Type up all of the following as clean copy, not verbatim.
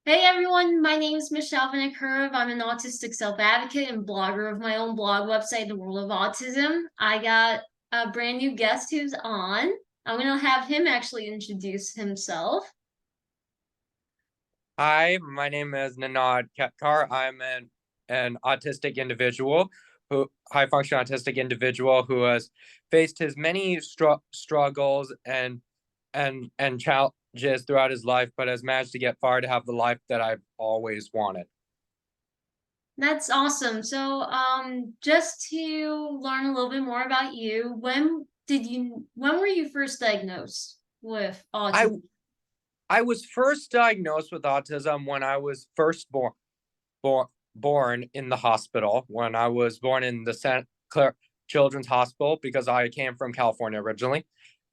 Hey everyone, my name is Michelle Van Curve. I'm an autistic self-advocate and blogger of my own blog website, The World of Autism. I got a brand new guest who's on. I'm gonna have him actually introduce himself. Hi, my name is Ninad Ketkar. I'm an autistic individual high function autistic individual who has faced his many struggles and challenges throughout his life, but has managed to get far to have the life that I've always wanted. That's awesome. Just to learn a little bit more about you, when were you first diagnosed with I autism? I was first diagnosed with autism when I was first born born in the hospital. When I was born in the St. Clair Children's Hospital because I came from California originally.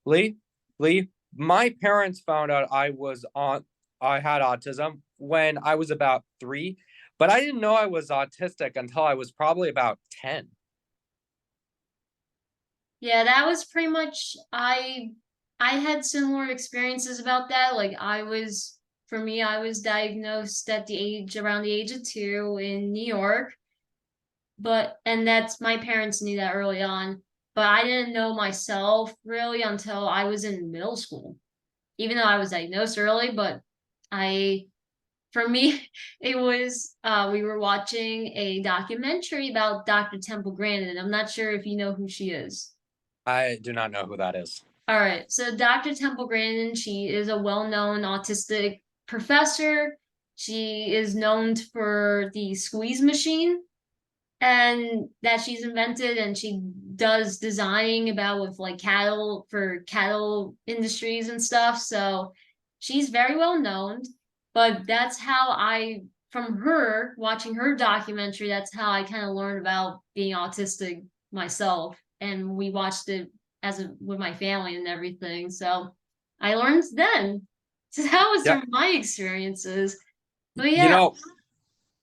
Lee, Lee, my parents found out I had autism when I was about 3, but I didn't know I was autistic until I was probably about 10. Yeah, that was pretty much I had similar experiences about that. For me, I was diagnosed at around the age of 2 in New York, and that's my parents knew that early on, but I didn't know myself really until I was in middle school. Even though I was diagnosed early, but I for me, it was we were watching a documentary about Dr. Temple Grandin. I'm not sure if you know who she is. I do not know who that is. All right. So Dr. Temple Grandin, she is a well-known autistic professor. She is known for the squeeze machine and that she's invented, and she does designing about with like cattle industries and stuff. So she's very well known, but that's how from her watching her documentary, that's how I kind of learned about being autistic myself. And we watched it with my family and everything. So I learned then. So that was Yeah, from my experiences. But you yeah.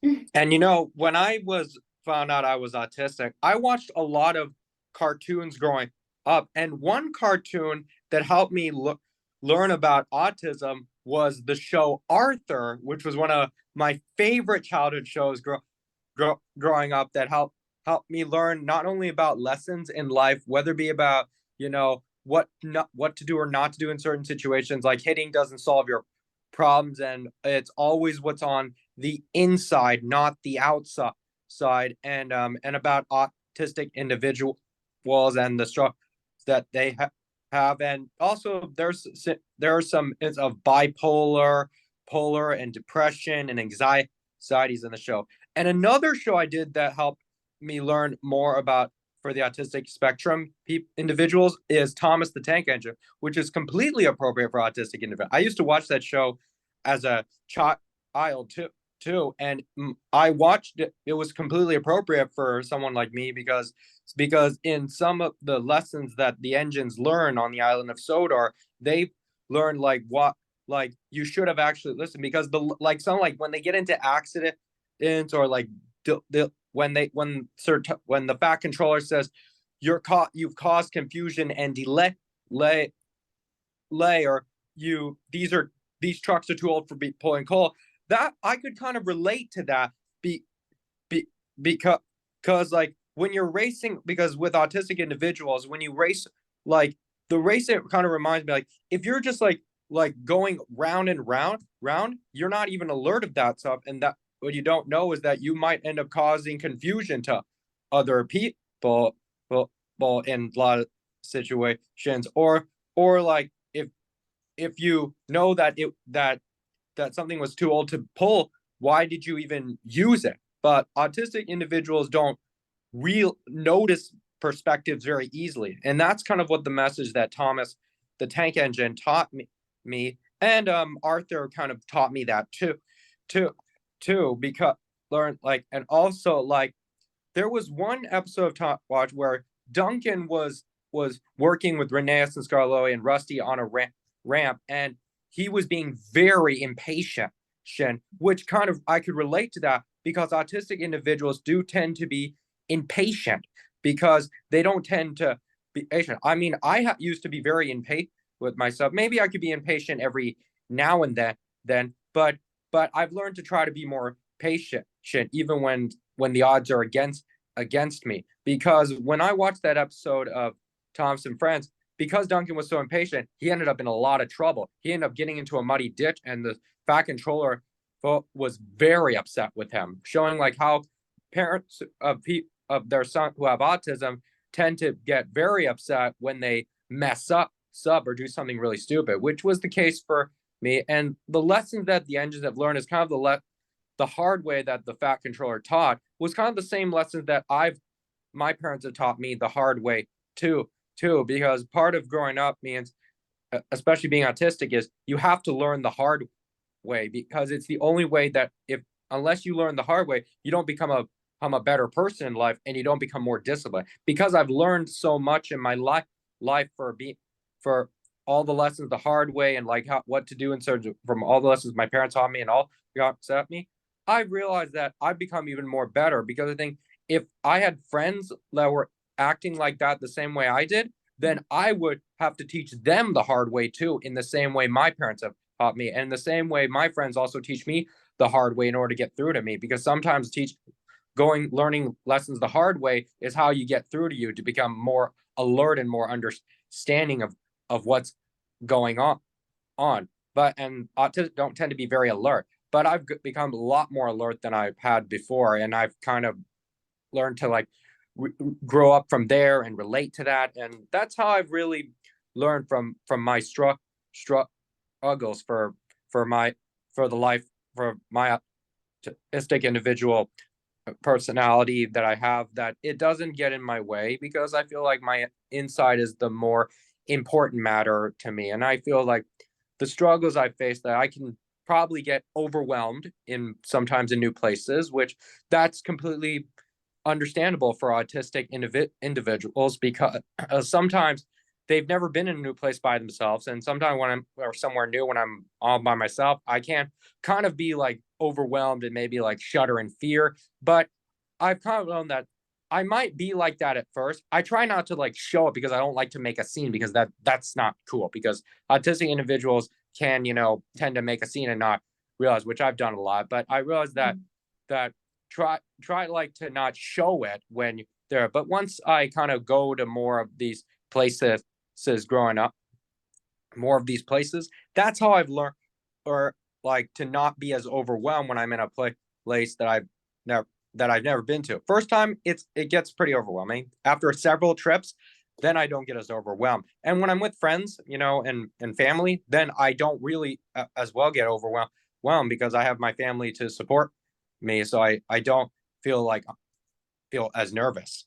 know, when I was found out I was autistic, I watched a lot of cartoons growing up, and one cartoon that helped me learn about autism was the show Arthur, which was one of my favorite childhood shows growing up that helped me learn not only about lessons in life, whether it be about what to do or not to do in certain situations, like hitting doesn't solve your problems, and it's always what's on the inside, not the outside, and about autistic individuals and the struggles that they have, and also there are some it's of polar and depression and anxieties in the show. And another show I did that helped me learn more about for the autistic spectrum individuals is Thomas the Tank Engine, which is completely appropriate for autistic individuals. I used to watch that show as a child too, and I watched it. It was completely appropriate for someone like me because in some of the lessons that the engines learn on the island of Sodor, they learn like you should have actually listened, because the like some like when they get into accidents, or like when the fat controller says you've caused confusion and delay or these trucks are too old for pulling coal, that I could kind of relate to that, be, be because like when you're racing, because with autistic individuals, when you race, like the race, it kind of reminds me, like if you're just like going round and round, you're not even alert of that stuff, and that what you don't know is that you might end up causing confusion to other people in a lot of situations, or like if you know that something was too old to pull, why did you even use it? But autistic individuals don't real notice perspectives very easily, and that's kind of what the message that Thomas the Tank Engine taught me, and Arthur kind of taught me that too too because learn like, and also like there was one episode of Top Watch where Duncan was working with Rheneas and Scarloy and Rusty on a ramp, and he was being very impatient, which kind of I could relate to that, because autistic individuals do tend to be impatient because they don't tend to be patient. I mean, used to be very impatient with myself. Maybe I could be impatient every now and then, but but I've learned to try to be more patient, even when the odds are against me. Because when I watched that episode of Thomas and Friends, because Duncan was so impatient, he ended up in a lot of trouble. He ended up getting into a muddy ditch, and the fat controller was very upset with him, showing like how parents of their son who have autism tend to get very upset when they mess up, sub, or do something really stupid, which was the case for me. And the lessons that the engines have learned is kind of the hard way that the fat controller taught was kind of the same lessons that my parents have taught me the hard way too, because part of growing up means, especially being autistic, is you have to learn the hard way, because it's the only way that, if unless you learn the hard way, you don't become a better person in life, and you don't become more disciplined. Because I've learned so much in my life for all the lessons the hard way, and like what to do in terms of, from all the lessons my parents taught me and all got at me, I realized that I've become even more better, because I think if I had friends that were acting like that the same way I did, then I would have to teach them the hard way too, in the same way my parents have taught me, and the same way my friends also teach me the hard way in order to get through to me. Because sometimes learning lessons the hard way is how you get through to you, to become more alert and more understanding of what's going on. But and autists don't tend to be very alert, but I've become a lot more alert than I've had before, and I've kind of learned to like grow up from there and relate to that. And that's how I've really learned from my struggles for my for the life for my autistic individual personality that I have, that it doesn't get in my way, because I feel like my inside is the more important matter to me. And I feel like the struggles I face, that I can probably get overwhelmed in sometimes in new places, which that's completely understandable for autistic individuals, because sometimes they've never been in a new place by themselves, and sometimes when I'm or somewhere new, when I'm all by myself, I can kind of be like overwhelmed and maybe like shudder in fear. But I've kind of known that I might be like that at first. I try not to like show it, because I don't like to make a scene, because that's not cool, because autistic individuals can, tend to make a scene and not realize, which I've done a lot. But I realize that try like to not show it when there. But once I kind of go to more of these places growing up, more of these places, that's how I've learned, or like, to not be as overwhelmed when I'm in a place that I've never been to. First time, it gets pretty overwhelming. After several trips, then I don't get as overwhelmed. And when I'm with friends, and family, then I don't really as well get overwhelmed, because I have my family to support me, so I don't feel as nervous.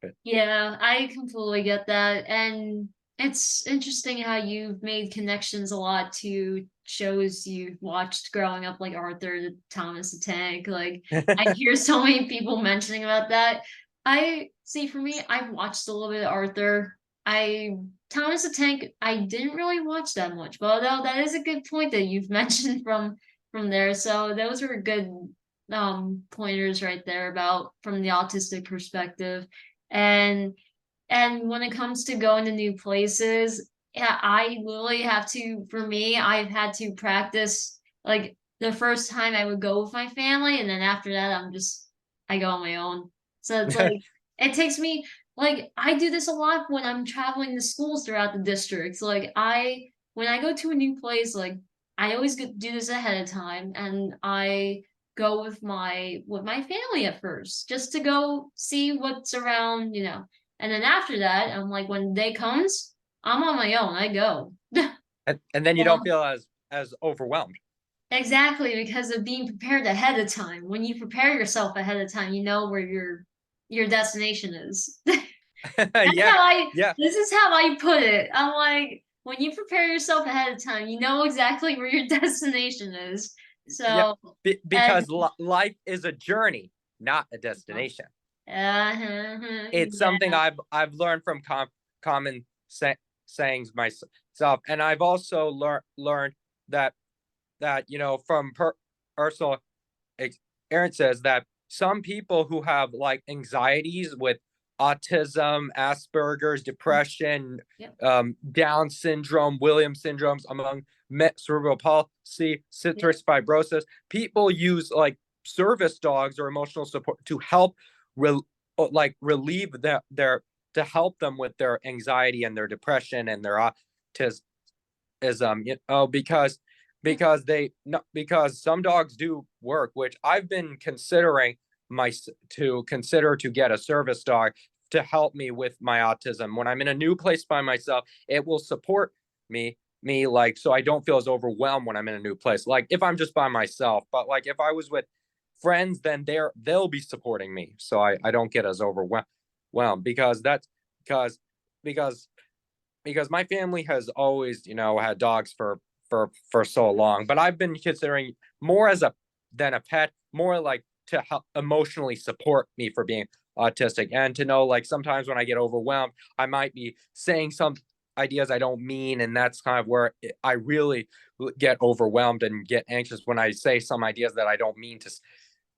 But Yeah, I completely get that. And it's interesting how you've made connections a lot to shows you've watched growing up, like Arthur, the Thomas the Tank. Like, I hear so many people mentioning about that. I see, for me, I've watched a little bit of Arthur. I Thomas the Tank, I didn't really watch that much, but although that is a good point that you've mentioned from there. So those were good pointers right there about from the autistic perspective. And when it comes to going to new places, yeah, I literally have to, for me, I've had to practice like the first time I would go with my family, and then after that I go on my own. So it's like it takes me, like, I do this a lot when I'm traveling to schools throughout the districts. Like, when I go to a new place, like, I always do this ahead of time, and I go with my family at first, just to go see what's around. And then after that, I'm like, when the day comes, I'm on my own. I go. and then you don't Well, feel as overwhelmed. exactly, because of being prepared ahead of time. When you prepare yourself ahead of time, you know where your destination is. Yeah, I yeah, This is how I put it. I'm like, when you prepare yourself ahead of time, you know exactly where your destination is. yeah. So, and Because life is a journey, not a destination. It's something yeah. I've learned from common sayings myself, and I've also learned that from personal experiences, that some people who have like anxieties with autism, Asperger's, depression, Yep. Down syndrome, Williams syndromes, among cerebral palsy, citrus fibrosis. People use like service dogs or emotional support to help re- relieve their to help them with their anxiety and their depression and their autism, because they no, because some dogs do work, which I've been considering my to consider to get a service dog to help me with my autism. When I'm in a new place by myself, it will support me like, so I don't feel as overwhelmed when I'm in a new place. Like if I'm just by myself, but like if I was with friends, then they'll be supporting me, so I don't get as overwhelmed, because that's because because because my family has always, had dogs for so long. But I've been considering more as a than a pet, more like to help emotionally support me for being autistic, and to know like sometimes when I get overwhelmed, I might be saying some ideas I don't mean, and that's kind of where I really get overwhelmed and get anxious when I say some ideas that I don't mean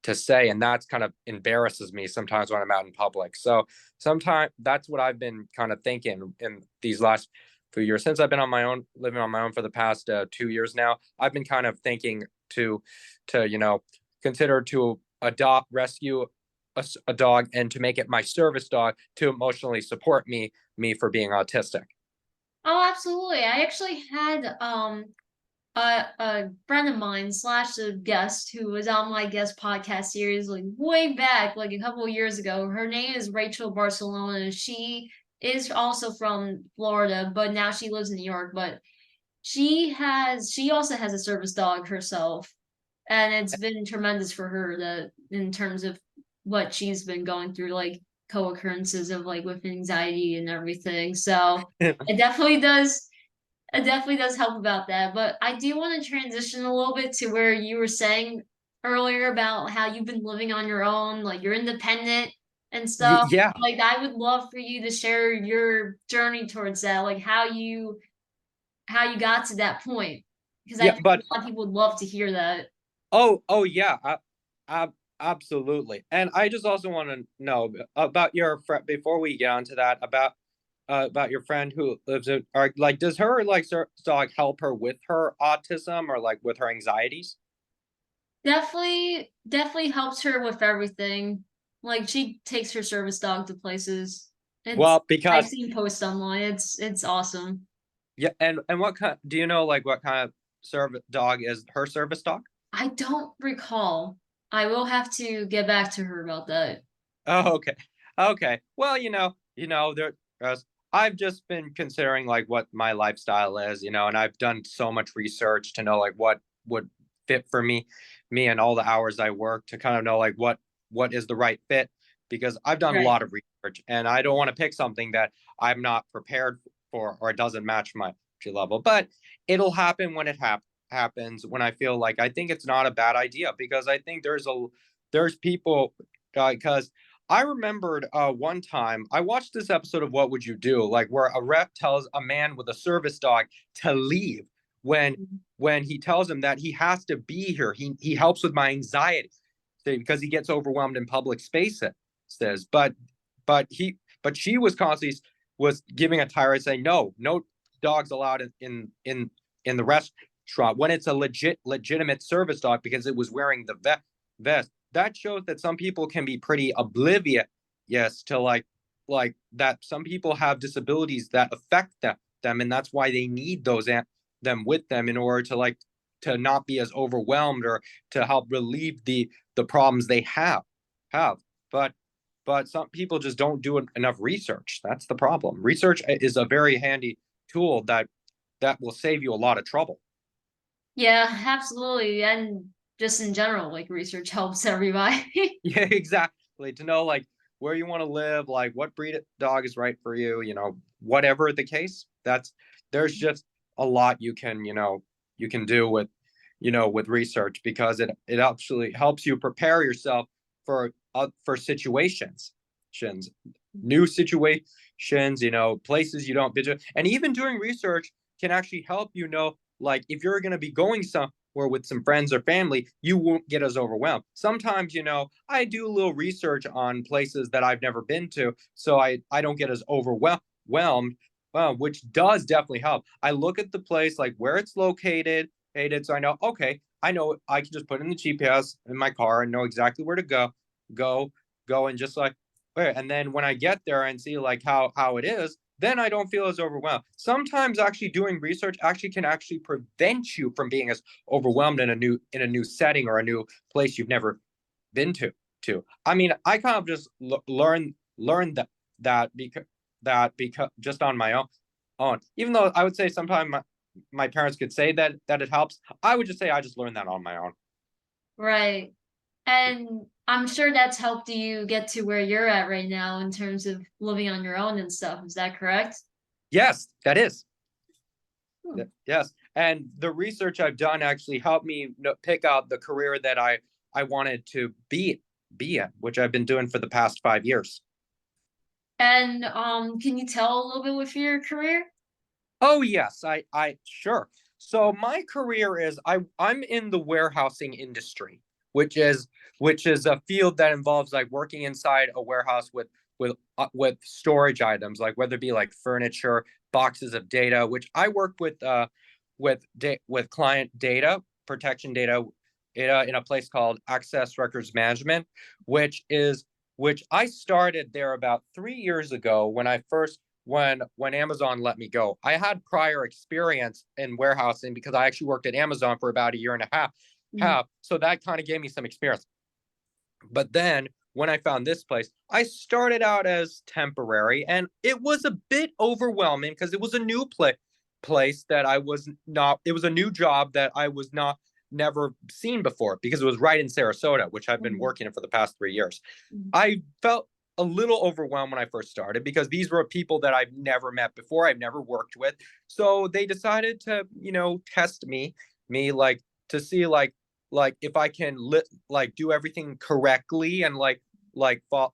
to say, and that's kind of embarrasses me sometimes when I'm out in public. So sometimes that's what I've been kind of thinking in these last few years since I've been on my own, living on my own for the past 2 years now. I've been kind of thinking to consider to adopt, rescue a dog, and to make it my service dog to emotionally support me for being autistic. Oh, absolutely. I actually had a friend of mine slash a guest who was on my guest podcast series like way back, like a couple of years ago. Her name is Rachel Barcelona. She is also from Florida, but now she lives in New York. But she also has a service dog herself, and it's been tremendous for her that in terms of what she's been going through, like co-occurrences of like with anxiety and everything. So it definitely does it definitely does help about that. But I do want to transition a little bit to where you were saying earlier about how you've been living on your own, like you're independent and stuff. Yeah, Like I would love for you to share your journey towards that, like how you got to that point. Because I yeah, think but a lot of people would love to hear that. oh yeah, absolutely. And I just also want to know about your friend before we get onto that, about your friend who lives in, or like, does her like dog help her with her autism or like with her anxieties? Definitely helps her with everything. Like she takes her service dog to places. It's Well, I've because seen posts online. It's awesome. yeah, and what kind do you know like what kind of service dog is her service dog? I don't recall. I will have to get back to her about that. Oh, okay. Okay. Well, there I've just been considering like what my lifestyle is, and I've done so much research to know like what would fit for me and all the hours I work, to kind of know like what is the right fit, because I've done a Right. lot of research and I don't want to pick something that I'm not prepared for or it doesn't match my energy level. But it'll happen when it happens, when I feel like I think it's not a bad idea, because I think there's people, because I remembered one time I watched this episode of What Would You Do, like where a rep tells a man with a service dog to leave when Mhm. when he tells him that he has to be here. He helps with my anxiety because he gets overwhelmed in public spaces. Says, but she was constantly was giving a tirade saying no dogs allowed in the restaurant when it's a legitimate service dog, because it was wearing the vest. That shows that some people can be pretty oblivious, yes, to like that some people have disabilities that affect them, and that's why they need them with them in order to like to not be as overwhelmed, or to help relieve the problems they have. But some people just don't do enough research. That's the problem. Research is a very handy tool that will save you a lot of trouble. Yeah, absolutely. And just in general, like research helps everybody. Yeah, exactly. To know like where you want to live, like what breed of dog is right for you, whatever the case. There's just a lot you can do with research, because it actually helps you prepare yourself for new situations, places you don't visit. And even doing research can actually help, like if you're going to be going somewhere with some friends or family, you won't get as overwhelmed. Sometimes, I do a little research on places that I've never been to, so I don't get as overwhelmed which does definitely help. I look at the place like where it's located, so I know, okay, I know I can just put in the GPS in my car and know exactly where to go, go, and just like, and then when I get there and see like how it is, then I don't feel as overwhelmed. Sometimes actually doing research actually can actually prevent you from being as overwhelmed in a new setting or a new place you've never been to. I mean, I kind of just learned that because just on my own. Even though I would say sometimes my parents could say that it helps, I would just say I just learned that on my own. Right. And I'm sure that's helped you get to where you're at right now in terms of living on your own and stuff. Is that correct? Yes, that is. Hmm. Yes, and the research I've done actually helped me pick out the career that I wanted to be in, which I've been doing for the past 5 years. And can you tell a little bit with your career? Oh yes, I sure. So my career is I'm in the warehousing industry, which is which is a field that involves like working inside a warehouse with storage items, like whether it be like furniture, boxes of data, which I work with client data, protection data in a place called Access Records Management, which is which I started there about 3 years ago when Amazon let me go. I had prior experience in warehousing because I actually worked at Amazon for about a year and a Mm. half. So that kind of gave me some experience. But then when I found this place, I started out as temporary and it was a bit overwhelming because it was a new place that I was not, it was a new job that I was not never seen before because it was right in Sarasota, which I've been Mm. working in for the past 3 years. Mm. I felt a little overwhelmed when I first started because these were people that I've never met before, I've never worked with. So they decided to, test me like to see like if I can like do everything correctly and like not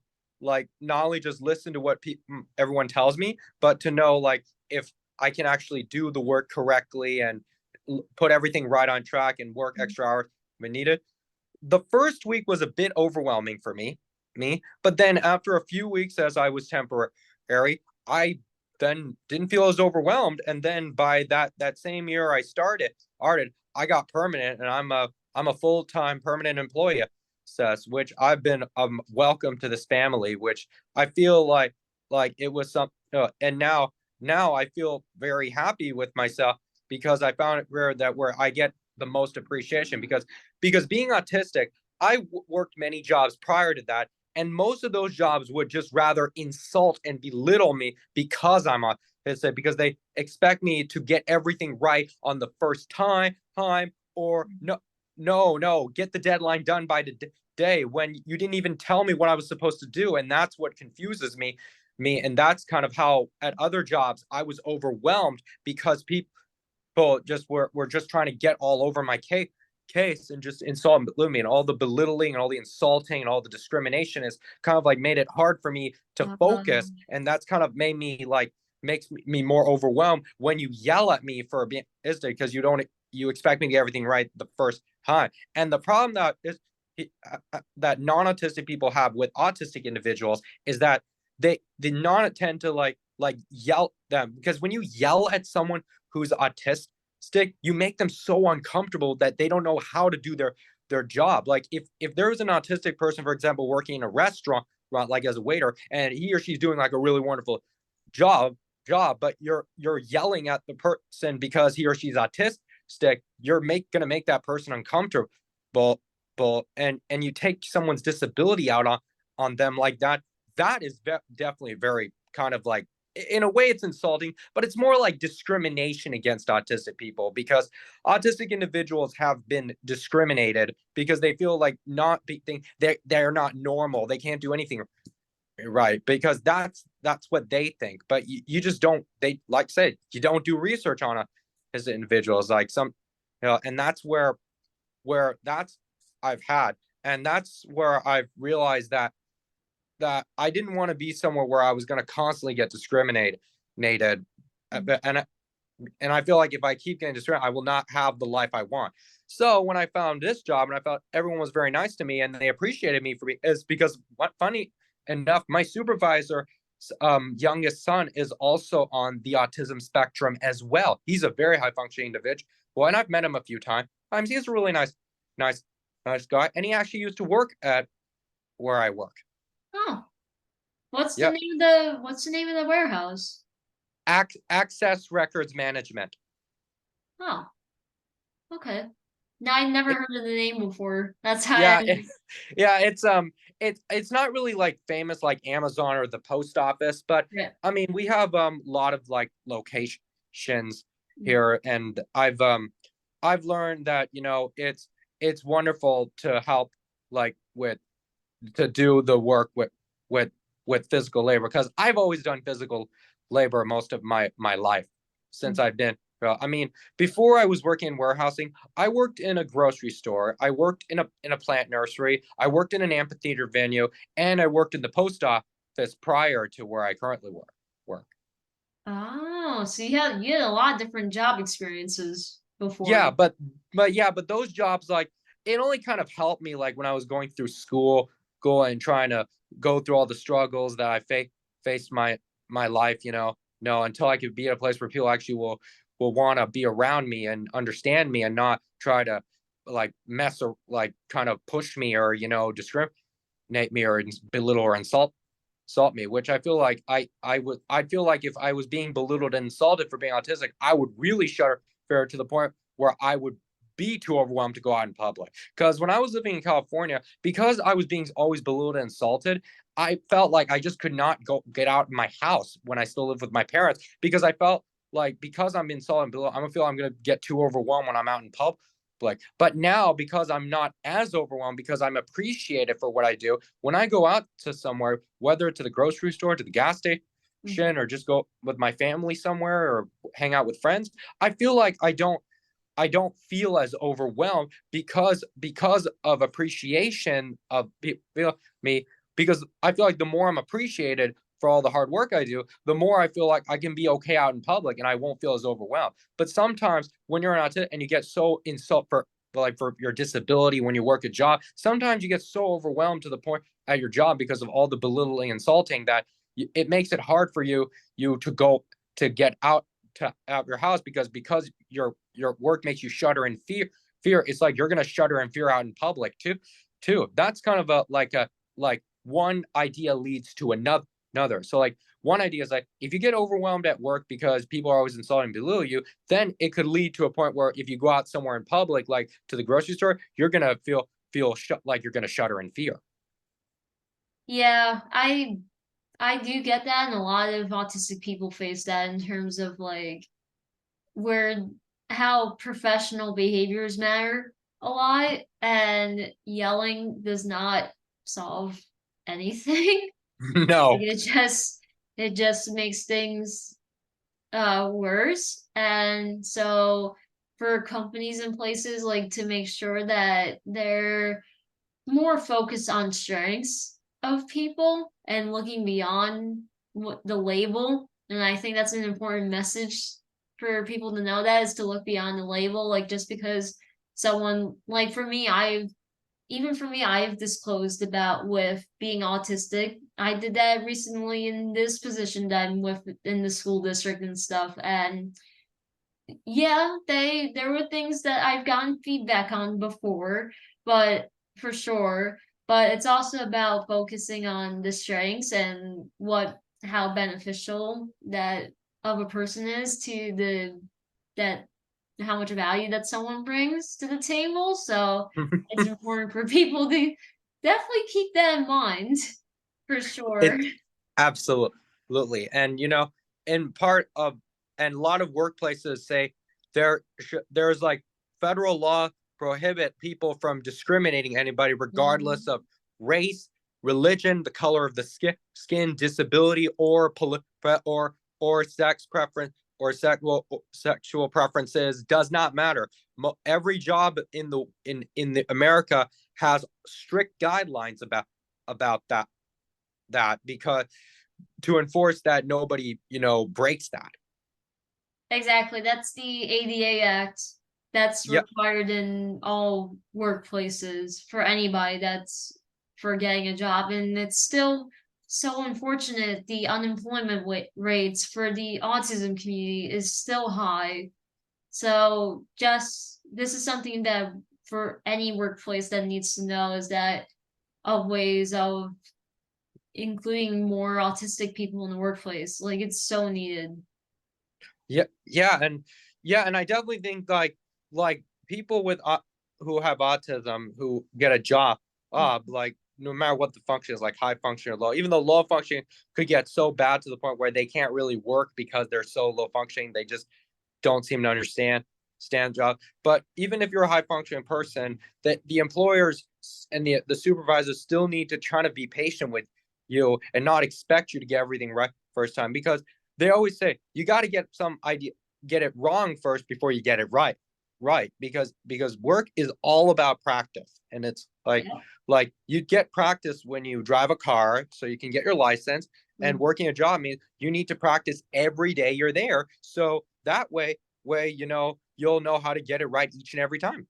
only just listen to what everyone tells me, but to know like if I can actually do the work correctly and put everything right on track and work Mm. extra hours when needed. The first week was a bit overwhelming for me, but then after a few weeks as I was temporary, I then didn't feel as overwhelmed. And then by that same year I started, I got permanent, and I'm a full-time permanent employee, says, which I've been welcome to this family, which I feel like it was some and now I feel very happy with myself because I found it where I get the most appreciation because being autistic, I worked many jobs prior to that, and most of those jobs would just rather insult and belittle me because I'm autistic, because they expect me to get everything right on the first time, or no, get the deadline done by the day when you didn't even tell me what I was supposed to do, and that's what confuses me, and that's kind of how at other jobs I was overwhelmed because people just were just trying to get all over my case and just insult me, and all the belittling and all the insulting and all the discrimination is kind of like made it hard for me to focus, and that's kind of made me like makes me more overwhelmed when you yell at me for being autistic because you expect me to get everything right the first time. And the problem that non-autistic people have with autistic individuals is that they not tend to like yell them, because when you yell at someone who's autistic, you make them so uncomfortable that they don't know how to do their job. Like if there's an autistic person, for example, working in a restaurant, like as a waiter, and he or she's doing like a really wonderful job but you're yelling at the person because he or she's autistic, you're gonna make that person uncomfortable, and you take someone's disability out on them like that. That is definitely very kind of like, in a way it's insulting, but it's more like discrimination against autistic people, because autistic individuals have been discriminated because they feel like not they're not normal, they can't do anything right, because that's what they think. But you just don't, they like say you don't do research on as individuals, like some, and that's where that's I've had, and that's where I've realized that I didn't want to be somewhere where I was going to constantly get discriminated, Mm. and I feel like if I keep getting discriminated, I will not have the life I want. So when I found this job and I felt everyone was very nice to me and they appreciated me for me, is because what funny enough, my supervisor youngest son is also on the autism spectrum as well. He's a very high functioning individual, and I've met him a few times. He's a really nice, nice guy, and he actually used to work at where I work. Oh, what's the Yep, name of the warehouse? Access Records Management. Oh, okay. No, I never It, heard of the name before. That's how yeah, yeah, it's not really like famous like Amazon or the post office, but yeah. I mean we have a lot of like locations here, and I've learned that it's wonderful to help like with to do the work with with physical labor, because I've always done physical labor most of my life since I've been. I mean, before I was working in warehousing, I worked in a grocery store. I worked in a plant nursery. I worked in an amphitheater venue, and I worked in the post office prior to where I currently work. Oh, so you had a lot of different job experiences before. Yeah, but those jobs, like, it only kind of helped me like when I was going through school and trying to go through all the struggles that I faced my life, no, until I could be at a place where people actually will want to be around me and understand me and not try to like mess or like kind of push me or discriminate me or belittle or insult me, which I feel like I feel like if I was being belittled and insulted for being autistic, I would really shudder to the point where I would be too overwhelmed to go out in public. Because when I was living in California, because I was being always belittled and insulted, I felt like I just could not go get out of my house when I still lived with my parents, because I felt like because I'm insulted and belittled, I'm gonna feel I'm gonna get too overwhelmed when I'm out in public. But now, because I'm not as overwhelmed, because I'm appreciated for what I do, when I go out to somewhere, whether to the grocery store, to the gas Mhm. station, or just go with my family somewhere or hang out with friends, I feel like I don't feel as overwhelmed because of appreciation of me, because I feel like the more I'm appreciated for all the hard work I do, the more I feel like I can be okay out in public and I won't feel as overwhelmed. But sometimes when you're an autistic and you get so insult for your disability when you work a job, sometimes you get so overwhelmed to the point at your job because of all the belittling, insulting, that it makes it hard for you to go to get out your house, because your work makes you shudder in fear. It's like you're gonna shudder in fear out in public too. That's kind of like one idea leads to another. So like one idea is like, if you get overwhelmed at work because people are always insulting below you, then it could lead to a point where if you go out somewhere in public, like to the grocery store, you're gonna feel like you're gonna shudder in fear. Yeah, I do get that, and a lot of autistic people face that in terms of like where how professional behaviors matter a lot, and yelling does not solve anything. Like No. it just makes things worse. And so for companies and places, like, to make sure that they're more focused on strengths of people and looking beyond what the label. And I think that's an important message for people to know, that is to look beyond the label. Like, just because someone, like, for me, I've disclosed about with being autistic. I did that recently in this position that I'm with in the school district and stuff. And yeah, there were things that I've gotten feedback on before, but for sure. But it's also about focusing on the strengths and how beneficial that of a person is to that how much value that someone brings to the table. So it's important for people to definitely keep that in mind, for sure. It absolutely. And in part of and a lot of workplaces say there's like federal law prohibit people from discriminating anybody regardless Mhm. of race, religion, the color of the skin, disability, or sex preference, or sexual preferences. Does not matter. Every job in the America has strict guidelines about that, because to enforce that nobody breaks that. Exactly. That's the ADA Act. That's Yeah. required in all workplaces for anybody that's for getting a job. And it's still so unfortunate the unemployment rates for the autism community is still high. So just this is something that for any workplace that needs to know is that of ways of including more autistic people in the workplace. Like it's so needed. Yeah, and I definitely think like people with who have autism who get a job, like no matter what the function is, like high function or low, even though low functioning could get so bad to the point where they can't really work because they're so low functioning, they just don't seem to understand job. But even if you're a high functioning person, that the employers and the supervisors still need to try to be patient with you and not expect you to get everything right first time, because they always say you got to get it wrong first before you get it right, because work is all about practice, and it's Yeah. like you get practice when you drive a car so you can get your license, and Mm. working a job means you need to practice every day you're there, so that way you'll know how to get it right each and every time.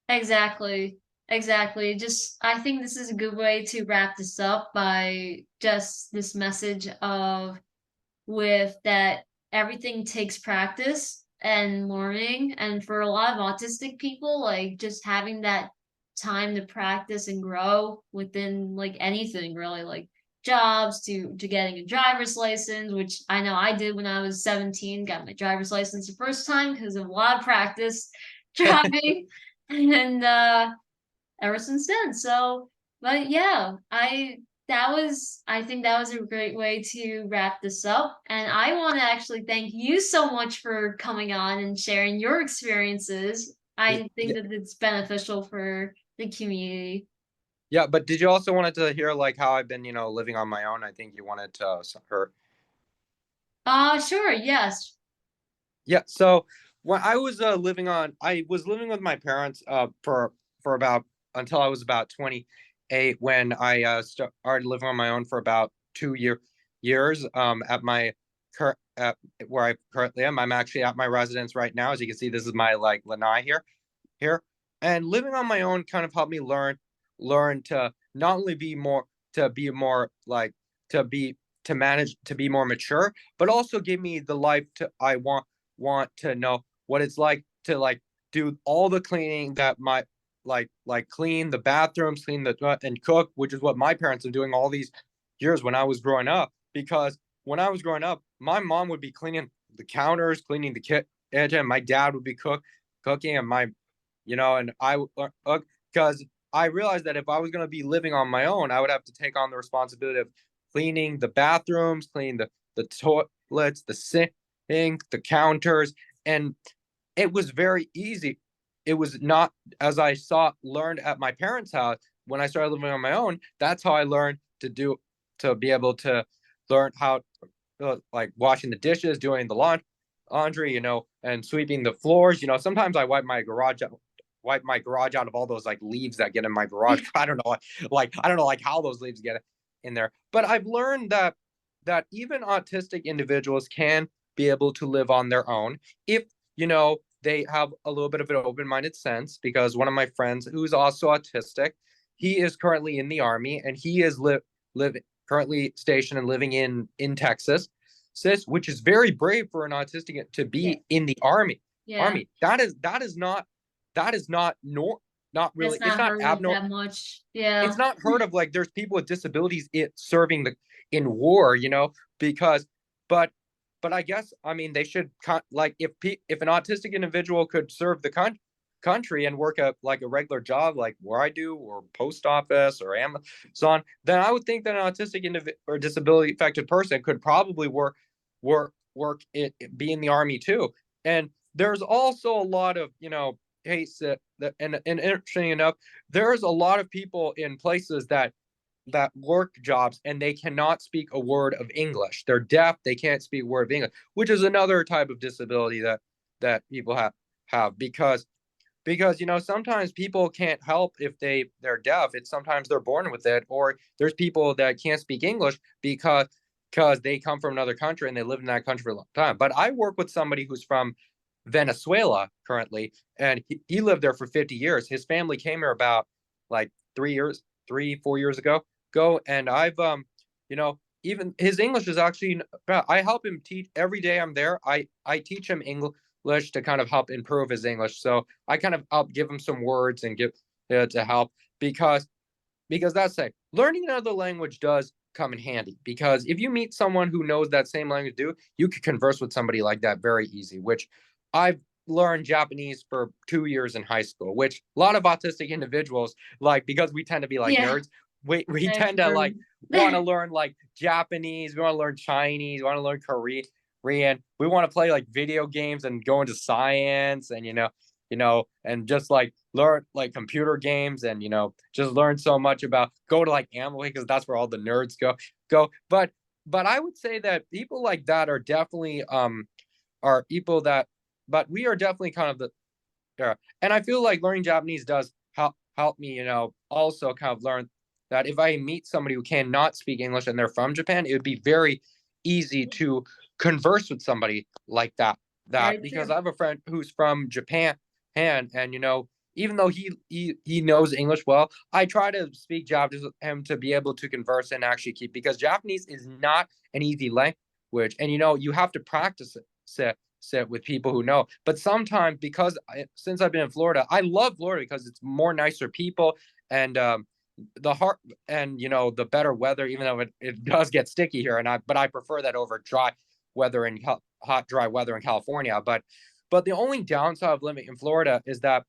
Exactly. Exactly. Just I think this is a good way to wrap this up by just this message of with that everything takes practice and learning. And for a lot of autistic people, like just having that time to practice and grow within like anything really, like jobs to getting a driver's license, which I know I did when I was 17, got my driver's license the first time because of a lot of practice driving. And ever since then. So, but yeah, I think that was a great way to wrap this up. And I want to actually thank you so much for coming on and sharing your experiences. I think Yeah, that it's beneficial for the community. yeah, but did you also wanted to hear like how I've been living on my own? I think you wanted to hear. Sure, yes. Yeah, so when I was living with my parents for about until I was about 28, when I started living on my own for about 2 years at my current at where I currently am. I'm actually at my residence right now. As you can see, this is my like lanai here. And living on my own kind of helped me learn to not only be more like to be to manage to be more mature, but also give me the life to I want to know what it's like to like do all the cleaning that my like clean the bathrooms, clean the and cook, which is what my parents are doing all these years when I was growing up. Because when I was growing up, my mom would be cleaning the counters, cleaning the kitchen. My dad would be cooking, and and I because I realized that if I was going to be living on my own, I would have to take on the responsibility of cleaning the bathrooms, cleaning the toilets, the sink, the counters, and it was very easy. It was not, as I learned at my parents' house when I started living on my own. That's how I learned to be able to learn how like washing the dishes, doing the laundry, and sweeping the floors. Sometimes I wipe my garage out of all those like leaves that get in my garage. I don't know, I don't know like how those leaves get in there. But I've learned that even autistic individuals can be able to live on their own if they have a little bit of an open-minded sense. Because one of my friends who's also autistic, he is currently in the army, and he is living currently stationed and living in Texas, which is very brave for an autistic to Yeah. be in the army. Yeah. Army. That is not not That's really. It's not not heard of abnormal. that much. Yeah. It's not heard of. Like there's people with disabilities serving in war. Because but but I guess I mean they should like if an autistic individual could serve the country and work like a regular job like where I do, or post office or Amazon, then I would think that an autistic or disability affected person could probably be in the army too. And there's also a lot of case and interesting enough, there's a lot of people in places that work jobs and they cannot speak a word of English. They're deaf. They can't speak a word of English, which is another type of disability that people have because sometimes people can't help if they're deaf. It's sometimes they're born with it, or there's people that can't speak English because they come from another country and they live in that country for a long time. But I work with somebody who's from Venezuela currently, and he lived there for 50 years. His family came here about like 3 4 years ago. And even his English is actually bad. I help him teach every day I'm there. I teach him English to kind of help improve his English. So I kind of help give him some words and give to help because that's like learning another language does come in handy because if you meet someone who knows that same language you could converse with somebody like that very easy, which I've learned Japanese for 2 years in high school, which a lot of autistic individuals like because we tend to be like Yeah, nerds. We I've tend to like heard. want to learn like Japanese, we want to learn Chinese, we want to learn Korean. We want to play like video games and go into science and and just like learn like computer games and just learn so much about go to like Amway because that's where all the nerds go. But I would say that people like that are definitely are people that but we are definitely kind of the and I feel like learning Japanese does help me, also kind of learn that if I meet somebody who cannot speak English and they're from Japan, it would be very easy to converse with somebody like that. Very Because true. I have a friend who's from Japan, and even though he knows English well, I try to speak Japanese with him to be able to converse and actually keep because Japanese is not an easy language, and you have to practice it. Sit with people who know. But sometimes since I've been in Florida, I love Florida because it's more nicer people and the heart and the better weather. Even though it does get sticky here, but I prefer that over dry weather and hot dry weather in California. But the only downside of living in Florida is that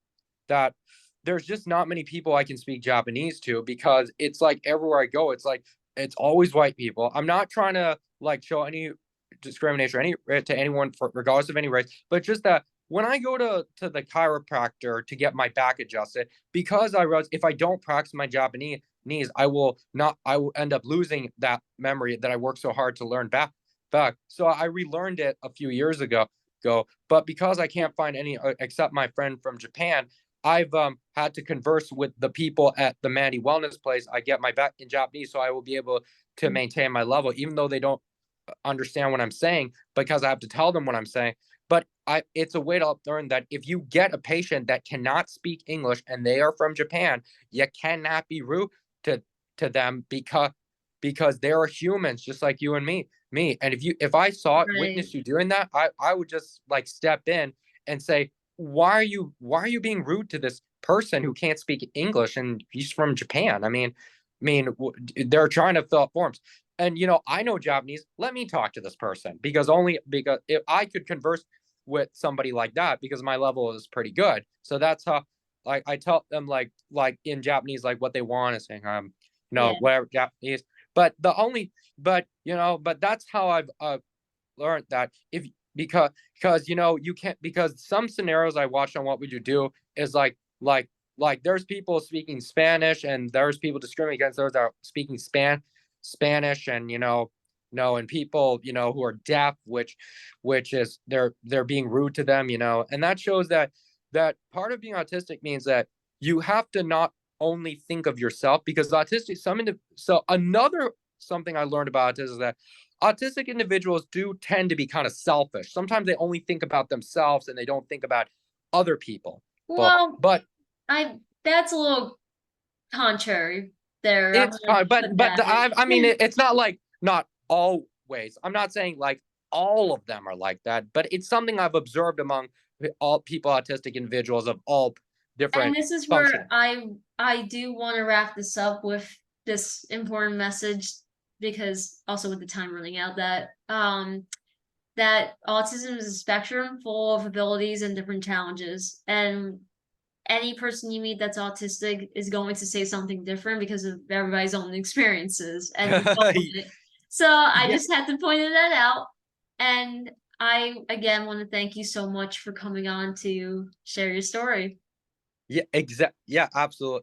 there's just not many people I can speak Japanese to because it's like everywhere I go, it's like it's always white people. I'm not trying to like show any discrimination or to anyone regardless of any race, but just that when I go to the chiropractor to get my back adjusted, because I realize if I don't practice my Japanese, I will end up losing that memory that I worked so hard to learn back. So I relearned it a few years ago. But because I can't find any except my friend from Japan, I've had to converse with the people at the Mandy Wellness Place. I get my back in Japanese, so I will be able to maintain my level, even though they don't understand what I'm saying because I have to tell them what I'm saying. But it's a way to learn that if you get a patient that cannot speak English and they are from Japan, you cannot be rude to them because they are humans just like you and me. And if I saw Right. witness you doing that, I would just like step in and say, why are you being rude to this person who can't speak English and he's from Japan? I mean, they're trying to fill out forms. And I know Japanese. Let me talk to this person because if I could converse with somebody like that because my level is pretty good. So that's how like I tell them like in Japanese like what they want is saying Yeah. whatever Japanese. But the only but that's how I've learned that if because you can't because some scenarios I watched on What Would You Do is like there's people speaking Spanish and there's people discriminating against those that are speaking Spanish and and people who are deaf which is they're being rude to them and that shows that part of being autistic means that you have to not only think of yourself because autistic so another something I learned about autism is that autistic individuals do tend to be kind of selfish. Sometimes they only think about themselves and they don't think about other people. Well, But I that's a little contrary there. I'm it's gonna fine. But put that. I mean it's not like not always. I'm not saying like all of them are like that, but it's something I've observed among all people autistic individuals of all And different this is where functioning. I do want to wrap this up with this important message because also with the time running out that autism is a spectrum full of abilities and different challenges. And any person you meet that's autistic is going to say something different because of everybody's own experiences and development. So I Yeah, just had to point that out. And I again want to thank you so much for coming on to share your story. yeah, exactly. Yeah, absolutely.